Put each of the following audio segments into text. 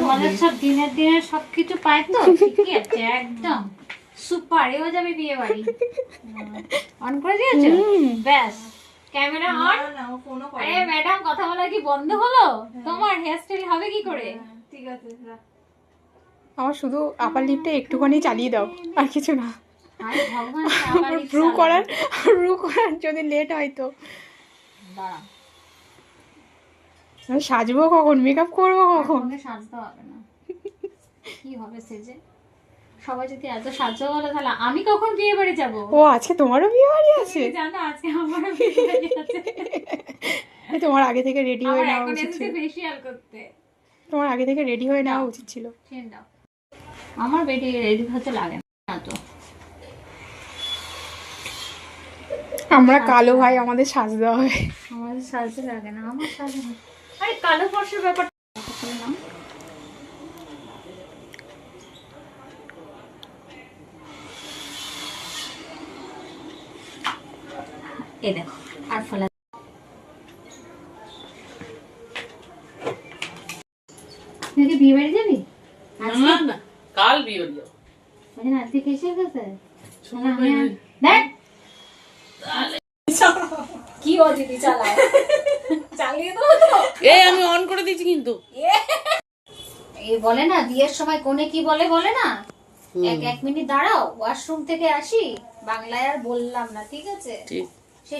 তোমাদের সব দিনের দিনের সবকিছু পায় তো ঠিকই আছে একদম সুপার। এও যাবে বিয়ে বাড়ি। অন করে দিয়েছো? ব্যাস ক্যামেরা অন। আরে ম্যাডাম কথা বলা কি বন্ধ হলো? তোমার হেয়ার স্টাইল হবে কি করে? ঠিক আছে। আমার শুধু আপার লিপটা একটুখানি চালিয়ে দাও, আর কিছু না। হায় ভগবান, আমার ব্রু করার যদি লেট হয় তো দাঁড়া আমি সাজবো কখন, মেকআপ করবো কখন? তোমাকে সাজতে হবে না, কি হবে সেজে? সবাই যদি এত সাহায্য বলে তাহলে আমি কখন বিয়ে বাড়ি যাবো? ও আজকে তোমারও বিয়ে বাড়ি আছে? জানো আজকে আমারও বিয়ে বাড়ি আছে। তোমার আগে থেকে রেডি হয়ে আমার নেওয়া এখন উচিত এসেছে ছিল। ফেসিয়াল করতে। তোমার আগে থেকে রেডি হয়ে নেওয়া উচিত ছিল। চেন দাও। আমার বেডে রেডি হতে লাগে না তো। আমরা কালো ভাই, আমাদের সাজতে হবে। আমাদের সাজতে লাগে না, আমার সাজে না। আরে কালো ফর্সের ব্যাপার না। এই দেখো আর ফলা তুই বিয়ে বাড়ি যাবি? না না, কাল বিয়ে বাড়ি যাবো। মানে আজকে ফেসিয়াল করতে শোনো দেখ কি ও দিদি চালায় চালিয়ে দাও তো। এই আমি অন করে দিয়েছি কিন্তু। এই বলে না বিয়ের সময় কোনে কি বলে বলে না, এক মিনিট দাঁড়াও ওয়াশরুম থেকে আসি, বাংলায় আর বললাম না, ঠিক আছে? ঠিক।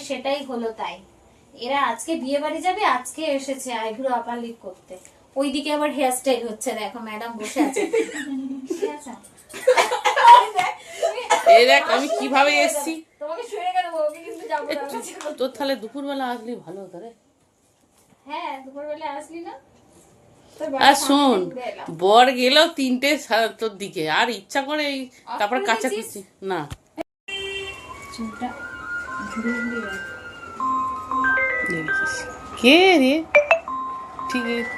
সেটাই হলো তাই। এরা আজকে বিয়ে বাড়ি যাবে, আজকে এসেছে আইব্রো আপার লিপ করতে। ওইদিকে আবার হেয়ার স্টাইল হচ্ছে, দেখো ম্যাডাম বসে আছে। এই দেখ আমি কিভাবে এসেছি। তোমাকে শুয়ে গেল, ওকে কিন্তু যাবো না। তোর তাহলে দুপুরবেলা আসলি ভালো হতো রে। হ্যাঁ দুপুরবেলা আসলি না? আর শোন, বর গেল 3টে তোর দিকে, আর ইচ্ছা করে এই তারপর কাচাকুচি না। চুলটা ঘুরিয়ে ঘুরিয়ে দেখেছিস কে রে? ঠিক আছে।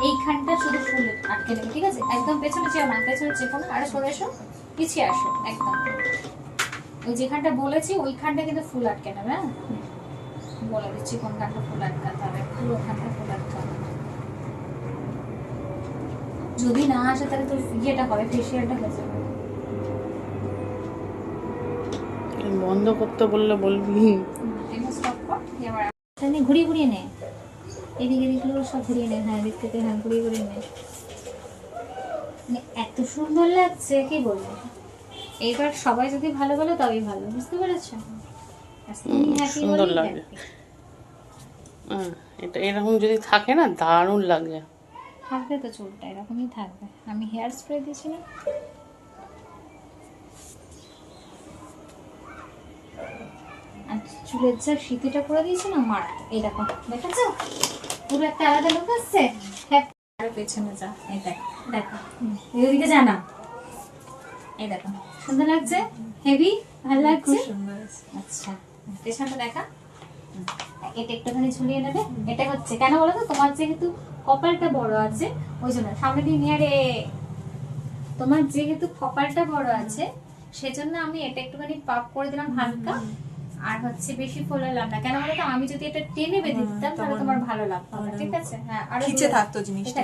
এইখানটা শুধু ফুল আটকে নেবে, ঠিক আছে? একদম পেছনে চেও না, পেছনে চেপো না, আরে সরে এসো, পিছিয়ে আসো একদম। ওই যেখানটা বলেছি ওইখানটা কিন্তু ফুল আটকে নেবে। হ্যাঁ বলে দিচ্ছি কোনখানটা ফুল আটকাতে হবে, পুরো ওখানটা ফুল আটকাতে হবে। যদি না আসে তাহলে তোর ইয়েটা হবে, ফেসিয়ালটা হয়ে যাবে। বন্ধ করতে বললে বলবি। স্টপ কর, এবার ঘুরিয়ে ঘুরিয়ে নে, এদিকে এদিকগুলো সব ঘুরিয়ে নে। হ্যাঁ এদিক থেকে, হ্যাঁ ঘুরিয়ে ঘুরিয়ে নে। মানে এত সুন্দর লাগছে কি বলবো। এইবার সবাই যদি ভালো বলে তবেই ভালো, বুঝতে পেরেছো? সুন্দর লাগে। এটা এরকম যদি থাকে না দারুণ লাগে। থাকবে তো, চুলটা এরকমই থাকবে। আমি হেয়ার স্প্রে দিয়েছি না, আর চুলের যা সিঁথিটা করে দিয়েছি না মার, এই দেখো দেখেছো পুরো একটা আলাদা লুক আসছে। হ্যাঁ আর পেছনে যা, এই দেখো দেখো, এদিকে যা না, এই দেখো সুন্দর লাগছে, হেভি ভালো লাগছে। আচ্ছা পেছনটা দেখা, এটা একটুখানি ঝুলিয়ে নেবে। এটা হচ্ছে কেন বলো তো, তোমার যেহেতু কপালটা বড় আছে ওই জন্য। সামনে দিয়ে নিয়ে রে, তোমার যেহেতু কপালটা বড় আছে সেজন্য আমি এটা একটুখানি পাপ করে দিলাম হালকা। আর হচ্ছে বেশি ফোলালাম না, কেন বলো তো, আমি যদি এটা টেনে বেঁধে দিতাম তাহলে তোমার ভালো লাগতো না, ঠিক আছে? হ্যাঁ আর খিচে থাকতো জিনিসটা।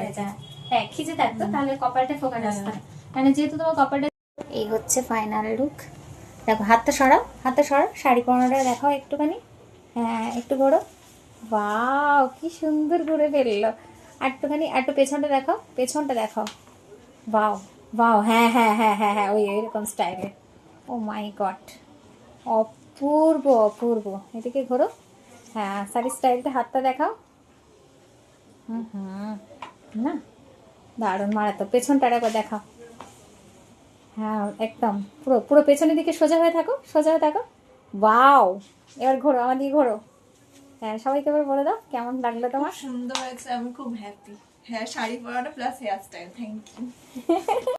হ্যাঁ খিচে থাকতো, তাহলে কপালটা ফোকাস আসতো না। মানে যেহেতু তোমার কপালটা। এই হচ্ছে ফাইনাল লুক। দেখো হাতটা সরাও, হাতটা সরাও, শাড়ি পরানোটা দেখাও একটুখানি। হ্যাঁ একটু ঘোরো, বাও কি সুন্দর ঘুরে ফেললো। একটুখানি একটু পেছনটা দেখাও, পেছনটা দেখাও, বাও বাও, হ্যাঁ হ্যাঁ হ্যাঁ হ্যাঁ হ্যাঁ ওই এরকম স্টাইলে। ও মাই গড, অপূর্ব অপূর্ব। এদিকে ঘোরো, হ্যাঁ শাড়ির স্টাইলটা, হাতটা দেখাও। না দারুণ মারাত্মক। পেছনটা একবার দেখাও, হ্যাঁ একদম পুরো পুরো পেছনের দিকে সোজা হয়ে থাকো, সোজা হয়ে থাকো। বাও এবার ঘোরো, আমার দিকে ঘোরো। হ্যাঁ সবাইকে এবার বলে দাও কেমন লাগলো তোমার। সুন্দর হয়েছে, আমি খুব হ্যাপি। হ্যাঁ শাড়ি পরাটা plus hair style, thank you.